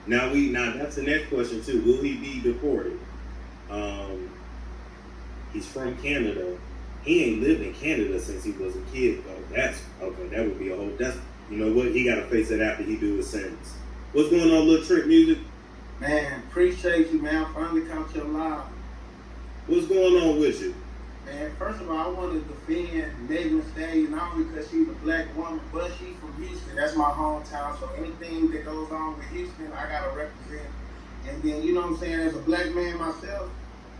Now that's the next question too. Will he be deported? He's from Canada. He ain't lived in Canada since he was a kid though. That's okay. That would be a whole. That's you know what he got to face it after he do his sentence. What's going on, Liltrentmusik? Man, appreciate you, man. I finally caught you live. What's going on with you? Man, first of all, I want to defend Megan Thee Stallion not only because she's a black woman, but she's from Houston. That's my hometown. So anything that goes on with Houston, I gotta represent. And then, you know what I'm saying, as a black man myself,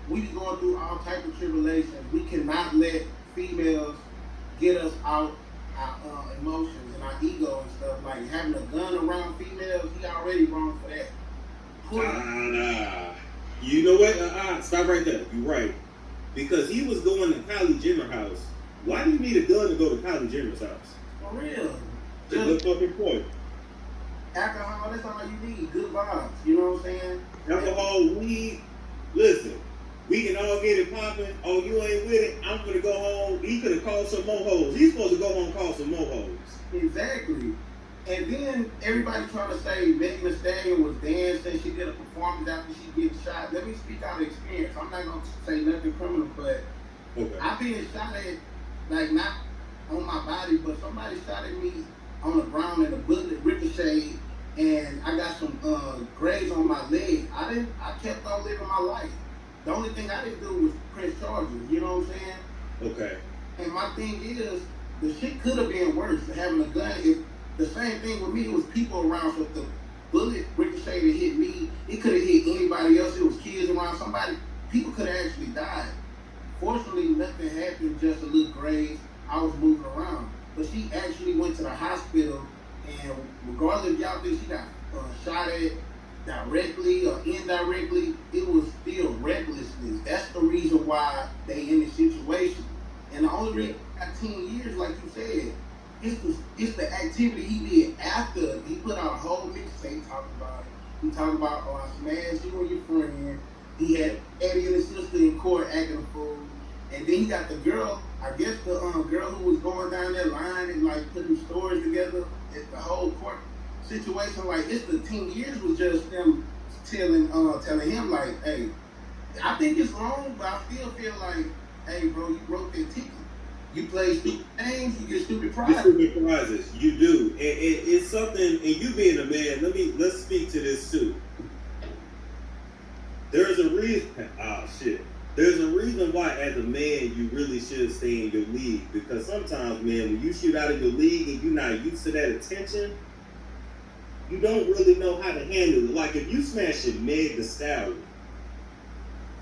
we be going through all type of tribulations. We cannot let females get us out our emotions and our ego and stuff. Like having a gun around females, he already wrong for that. Nah. You know what? Stop right there. You're right. Because he was going to Kylie Jenner's house. Why do you need a gun to go to Kylie Jenner's house? For real. Just a fucking point. Alcohol, that's all you need. Good vibes. You know what I'm saying? Alcohol, weed. Listen, we can all get it popping. Oh, you ain't with it? I'm gonna go home. He could have called some more hoes. He's supposed to go home and call some more hoes. Exactly. And then everybody trying to say Megan Thee Stallion was dancing. She did a performance after she get shot. Let me speak out of experience. I'm not gonna say nothing criminal, but I've been shot at, like not on my body, but somebody shot at me on the ground and a bullet ricocheted, and I got some graze on my leg. I kept on living my life. The only thing I didn't do was press charges. You know what I'm saying? Okay. And my thing is, the shit could have been worse. Having a gun, the same thing with me, it was people around, so if the bullet ricocheted and hit me, it could have hit anybody else. It was kids around, people could have actually died. Fortunately, nothing happened, just a little graze. I was moving around. But she actually went to the hospital, and regardless if y'all think she got shot at directly or indirectly, it was still recklessness. That's the reason why they in this situation. And the only reason I got 10 years, like you said, it's the activity he did after he put out a whole mixtape talking about it. He talked about, oh, I smashed you and your friend. He had Eddie and his sister in court acting a fool. And then he got the girl, I guess the girl who was going down that line and like putting stories together. It's the whole court situation. Like it's the 10 years was just them telling him like, hey, I think it's wrong, but I still feel like, hey, bro, you broke that ticket. You play stupid games, you get stupid prizes. Stupid prizes, you do. And it's something, and you being a man, let's speak to this too. There's a reason, There's a reason why as a man you really should stay in your league. Because sometimes, man, when you shoot out of your league and you're not used to that attention, you don't really know how to handle it. Like if you smashing Meg Thee Stallion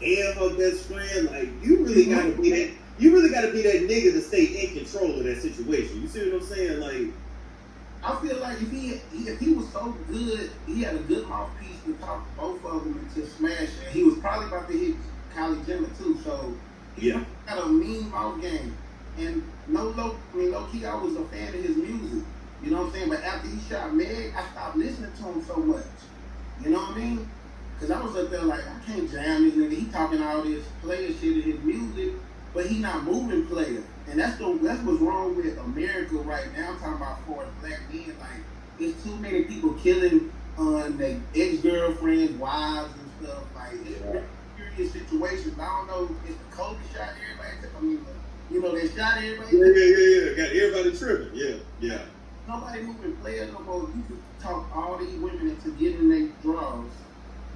and her best friend, like you really gotta be that nigga to stay in control of that situation. You see what I'm saying? Like I feel like if he was so good, he had a good mouthpiece to talk both of them into smashing. He was probably about to hit Kylie Jenner too, so he got a mean mouth game. And low key, I was a fan of his music. You know what I'm saying? But after he shot Meg, I stopped listening to him so much. You know what I mean? Because I was up there like, I can't jam this nigga. He talking all this player shit in his music, but he not moving player. And that's what's wrong with America right now. I'm talking about for black men. Like, there's too many people killing on their ex-girlfriends, wives, and stuff. Like, it's serious situations. I don't know if the Kobe shot everybody. I mean, they shot everybody. Yeah. Got everybody tripping. Yeah. Nobody moving players no more. You could talk all these women into getting their draws.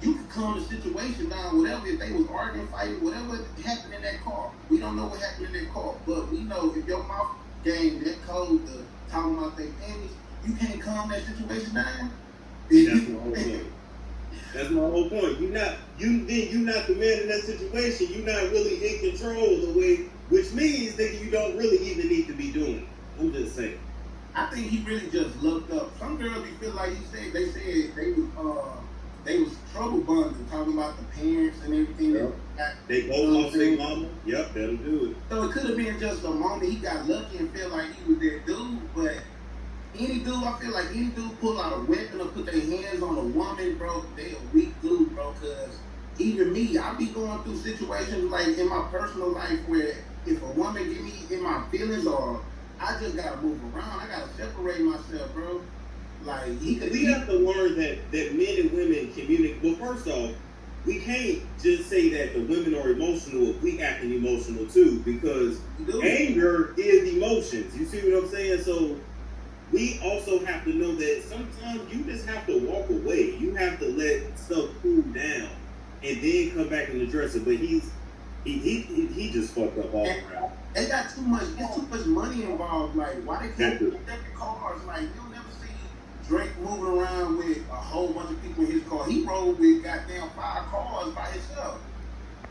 You could calm the situation down, whatever, if they was arguing, fighting, whatever happened in that car. We don't know what happened in that car, but we know if your mouth game that cold to talking about their families, you can't calm that situation down. That's my whole point. You're not the man in that situation. You're not really in control of the way, which means that you don't really even need to be doing it. I'm just saying. I think he really just looked up. Some girls be feel like they said they was trouble bonding, talking about the parents and everything. Yep. They both lost their mama. Yep, that'll do it. So it could have been just a moment he got lucky and felt like he was that dude, but I feel like any dude pull out a weapon or put their hands on a woman, bro, they a weak dude, bro, because even me, I be going through situations like in my personal life where if a woman get me in my feelings or I just gotta move around, I gotta separate myself, bro. Like he could. We have to learn that men and women communicate. Well, first off, we can't just say that the women are emotional if we acting emotional too, because anger is emotions. You see what I'm saying? So we also have to know that sometimes you just have to walk away. You have to let stuff cool down and then come back and address it. But he just fucked up all around. They got too much. It's too much money involved. Like, why they can't get their cars? Like, you'll never see Drake moving around with a whole bunch of people in his car. He rode with goddamn 5 cars by himself.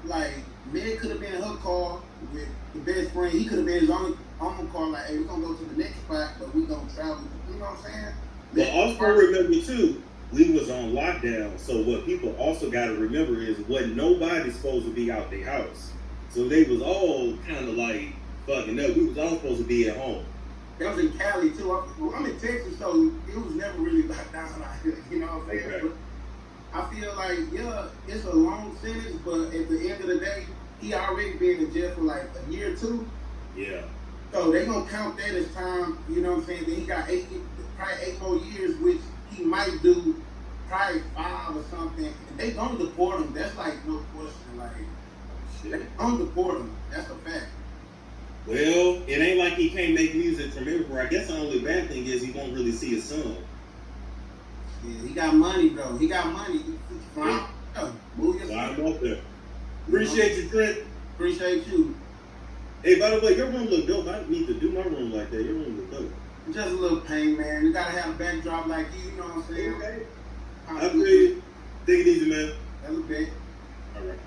Like, Meg could have been in her car with the best friend. He could have been his own car. Like, hey, we're gonna go to the next spot, but we gonna travel. You know what I'm saying? But also remember too, we was on lockdown. So what people also got to remember is wasn't nobody supposed to be out their house. So they was all kind of like fucking up. We was all supposed to be at home. That was in Cali too. I'm in Texas, so it was never really locked down out here. You know what I'm saying? Okay. But I feel like, yeah, it's a long sentence, but at the end of the day, he already been in jail for like a year or 2. Yeah. So they gonna count that as time. You know what I'm saying? Then he got probably 8 more years, which he might do probably 5 or something. And they gonna deport him. That's like no question. Like, they gonna deport him. That's a fact. Well, it ain't like he can't make music from everywhere. I guess the only bad thing is he won't really see his son. Yeah, he got money, bro. He got money. Yeah. Move your Fly him up there. Appreciate you, Trent. Appreciate you. Hey, by the way, your room look dope. I need to do my room like that. Your room look dope. Just a little pain, man. You gotta have a backdrop like you know what I'm saying? Okay. I feel you. Take it easy, man. That's a bit. All right.